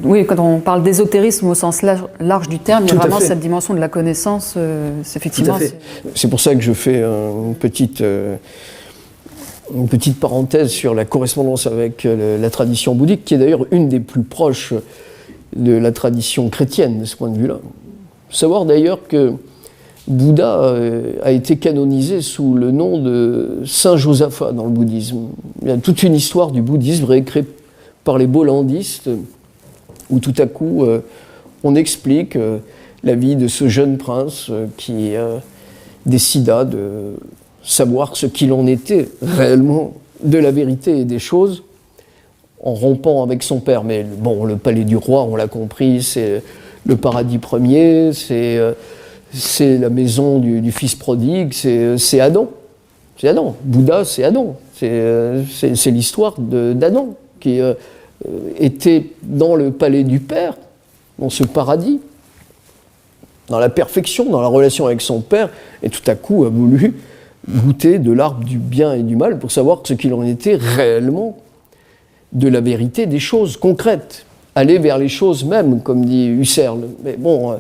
Oui, quand on parle d'ésotérisme au sens large du terme, il y a vraiment cette dimension de la connaissance, effectivement. C'est pour ça que je fais une petite parenthèse sur la correspondance avec la tradition bouddhique, qui est d'ailleurs une des plus proches de la tradition chrétienne, de ce point de vue-là. Il faut savoir d'ailleurs que Bouddha a été canonisé sous le nom de Saint Josaphat dans le bouddhisme. Il y a toute une histoire du bouddhisme réécrite par les bollandistes, où tout à coup on explique la vie de ce jeune prince qui décida de savoir ce qu'il en était réellement de la vérité et des choses, en rompant avec son père. Mais bon, le palais du roi, on l'a compris, c'est le paradis premier, c'est la maison du fils prodigue, c'est Adam. C'est Adam. Bouddha, c'est Adam. C'est l'histoire d'Adam qui était dans le palais du Père, dans ce paradis, dans la perfection, dans la relation avec son Père, et tout à coup a voulu goûter de l'arbre du bien et du mal pour savoir ce qu'il en était réellement de la vérité des choses concrètes. Aller vers les choses mêmes, comme dit Husserl. Mais bon,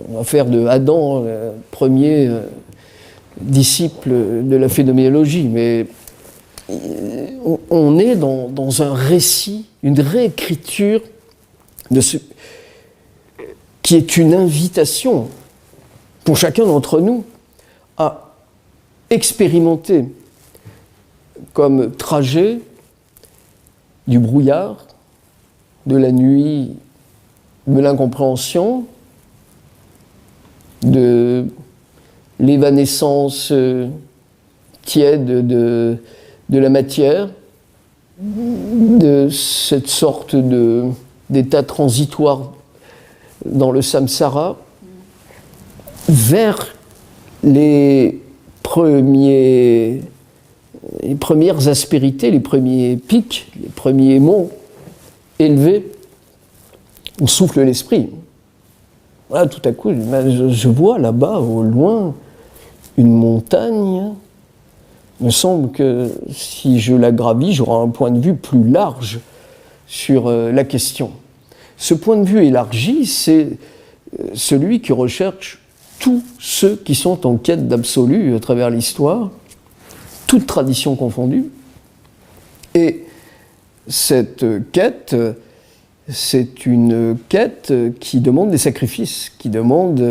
on va faire de Adam le premier disciple de la phénoménologie, mais on est dans un récit, une réécriture de ce qui est une invitation pour chacun d'entre nous à expérimenter comme trajet du brouillard, de la nuit, de l'incompréhension, de l'évanescence tiède de la matière, de cette sorte d'état transitoire dans le samsara, vers les premières aspérités, les premiers pics, les premiers monts élevés où souffle l'esprit. Voilà, tout à coup, je vois là-bas, au loin, une montagne. Il me semble que si je la gravis, j'aurai un point de vue plus large sur la question. Ce point de vue élargi, c'est celui qui recherche tous ceux qui sont en quête d'absolu à travers l'histoire, toutes traditions confondues. Et cette quête, c'est une quête qui demande des sacrifices, qui demande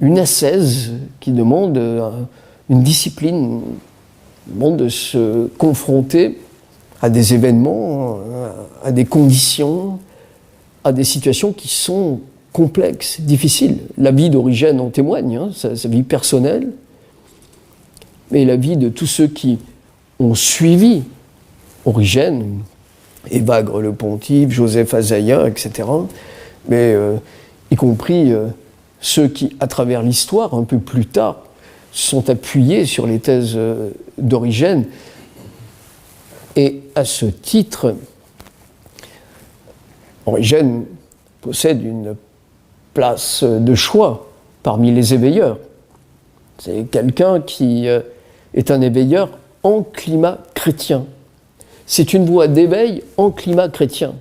une ascèse, qui demande une discipline, qui demande de se confronter à des événements, à des conditions, à des situations qui sont complexes, difficiles. La vie d'Origène en témoigne, hein, sa vie personnelle, mais la vie de tous ceux qui ont suivi Origène, Évagre le Pontife, Joseph Azaïa, etc., mais y compris ceux qui, à travers l'histoire, un peu plus tard, sont appuyés sur les thèses d'Origène. Et à ce titre, Origène possède une place de choix parmi les éveilleurs. C'est quelqu'un qui est un éveilleur en climat chrétien. C'est une voie d'éveil en climat chrétien.